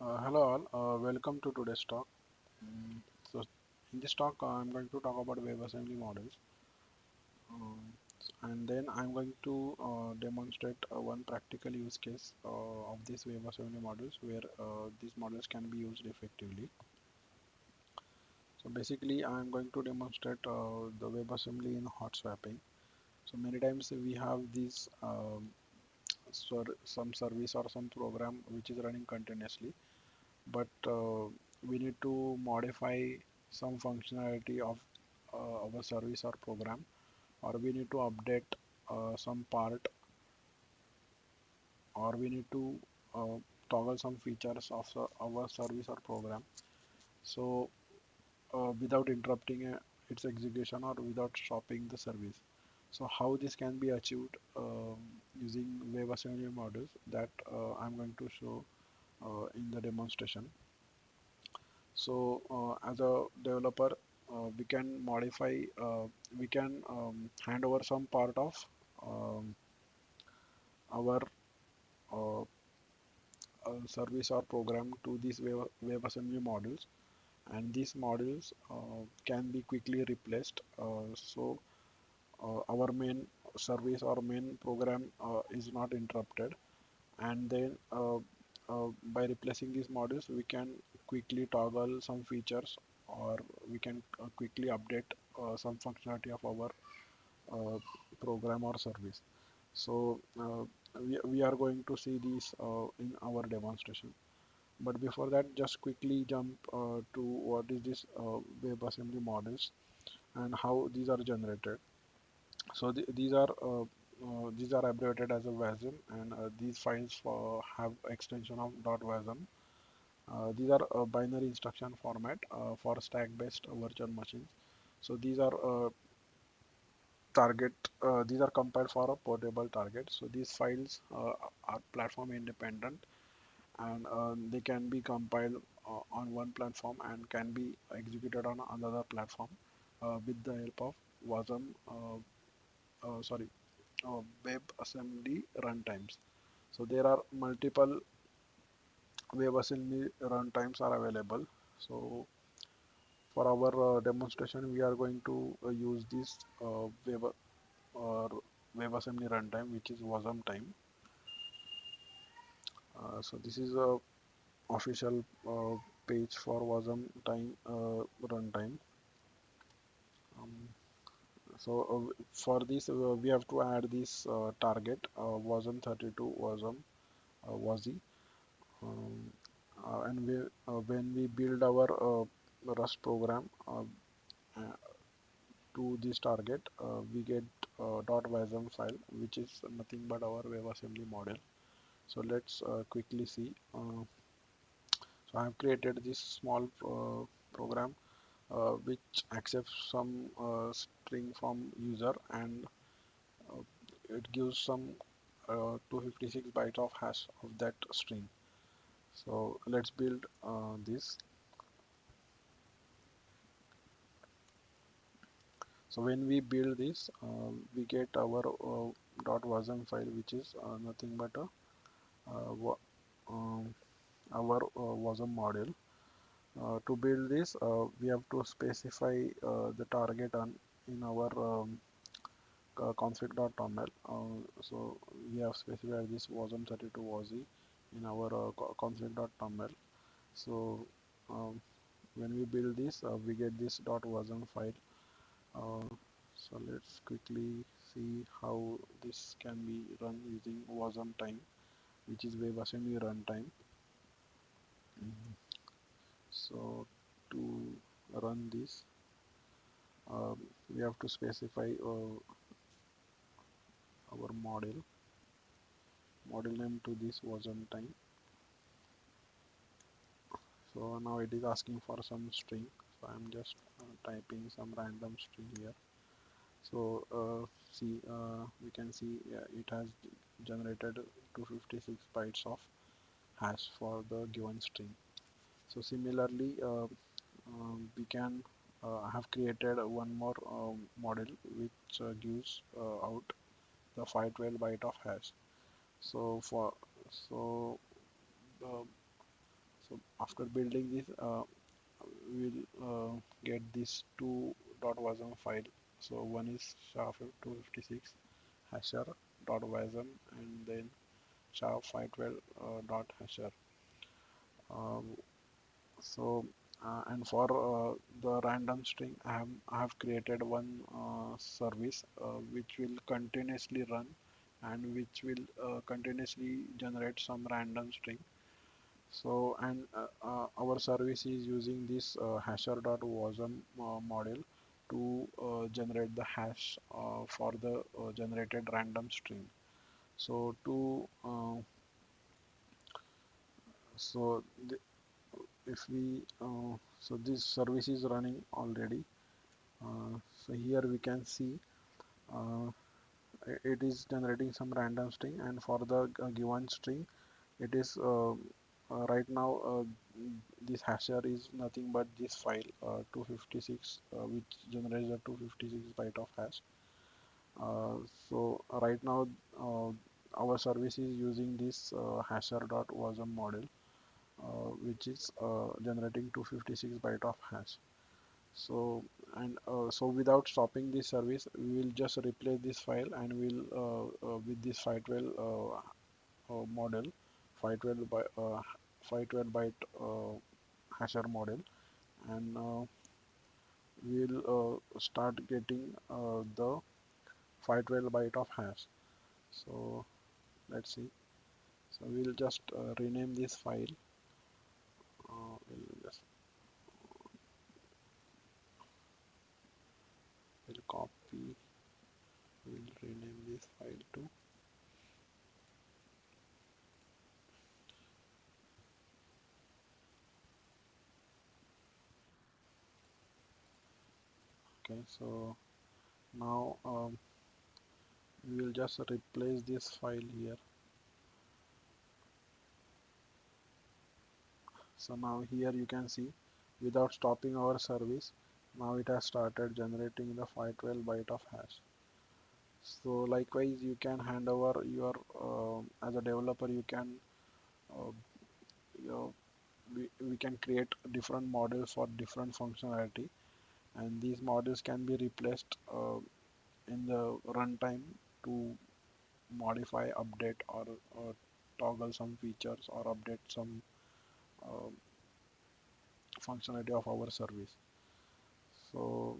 Hello all, welcome to today's talk. Mm, so in this talk, I'm going to talk about WebAssembly models, um, and then I'm going to demonstrate one practical use case of these WebAssembly models where these models can be used effectively. So basically, I'm going to demonstrate the WebAssembly in hot swapping. So many times we have these some service or some program which is running continuously, but we need to modify some functionality of our service or program, or we need to update some part, or we need to uh, toggle some features of our service or program, so without interrupting its execution or without stopping the service. So how this can be achieved using WebAssembly models, that I'm going to show in the demonstration. So as a developer, we can modify, we can hand over some part of um, our uh, service or program to these WebAssembly models, and these models can be quickly replaced. So our main service or main program is not interrupted, and then by replacing these models we can quickly toggle some features, or we can quickly update some functionality of our uh, program or service. So we are going to see these in our demonstration, but before that, just quickly jump to what is this WebAssembly models and how these are generated. So these are abbreviated as a WASM, and these files have extension of .wasm. These are binary instruction format for stack-based virtual machines. So these are compiled for a portable target. So these files are platform independent, and they can be compiled on one platform and can be executed on another platform with the help of WASM. Sorry, WebAssembly runtimes. So there are multiple WebAssembly runtimes are available. So for our demonstration, we are going to use this or WebAssembly runtime, which is WASM time. So this is a official page for WASM time runtime. Um, for this, we have to add this target WASM 32 WASM WASI. Um, and when we build our Rust program uh, to this target, we get .wasm file, which is nothing but our WebAssembly model. So let's quickly see. So I have created this small program which accepts some string from user, and uh, it gives some 256 bytes of hash of that string. So let's build this. So when we build this, we get our .wasm file, which is nothing but um, our wasm model. To build this, we have to specify the target in our config.toml. So we have specified this wasm32 wasm in our config.toml. So um, when we build this, we get this .wasm file. So let's quickly see how this can be run using wasm time, which is WebAssembly runtime. Mhm. So to run this, we have to specify our model name to this wasm time. So now it is asking for some string. So I'm just typing some random string here. So we can see it has generated 256 bytes of hash for the given string. So similarly, we can have created one more model which gives out the 512 byte of hash. So for so the So after building this, we'll get this two .wasm file. So one is SHA-256 hasher .wasm, and then SHA-512 .hasher. Um, so and for the random string, I have created one service which will continuously run and which will continuously generate some random string. So and our service is using this hasher.wasm model to generate the hash for the generated random string. So to so the, if we so this service is running already. So here we can see uh, it is generating some random string, and for the given string it is right now this hasher is nothing but this file 256 which generates a 256 byte of hash. So right now uh, our service is using this hasher.wasm model which is generating 256 byte of hash. So and so without stopping this service, we will just replace this file and we'll with this 512 model, 512 by 512 byte hasher model, and we'll start getting the 512 byte of hash. So let's see. So we'll just rename this file. We'll just we'll copy. We'll rename this file to. Okay, so now we will just replace this file here. So now here you can see without stopping our service, now it has started generating the 512 byte of hash. So likewise you can hand over your as a developer you can uh, you know, we can create different models for different functionality, and these models can be replaced in the runtime to modify, update, or toggle some features or update some uh, functionality of our service. So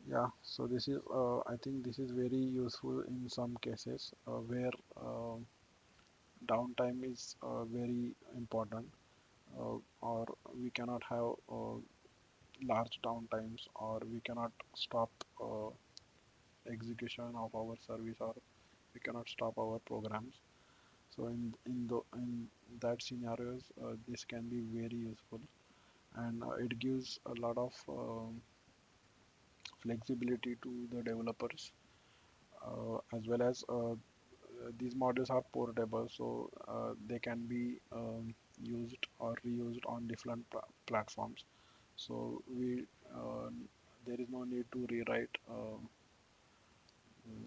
yeah, so this is I think this is very useful in some cases where downtime is very important, or we cannot have large downtimes, or we cannot stop execution of our service, or we cannot stop our programs. So in that scenarios, this can be very useful, and it gives a lot of flexibility to the developers, as well as these models are portable, so they can be used or reused on different platforms. So we there is no need to rewrite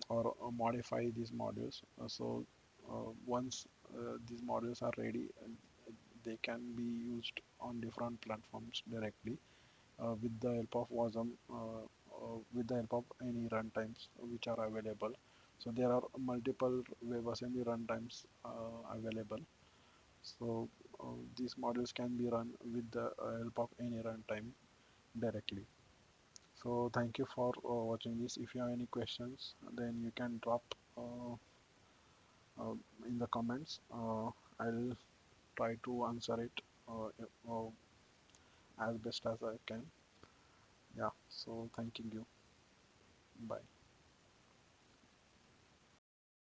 or modify these models. So once these models are ready, they can be used on different platforms directly with the help of WASM, with the help of any runtimes which are available. So there are multiple WebAssembly runtimes available. So these models can be run with the help of any runtime directly. So thank you for watching this. If you have any questions, then you can drop uh, uh, in the comments. I'll try to answer it as best as I can. Yeah. So thanking you. Bye.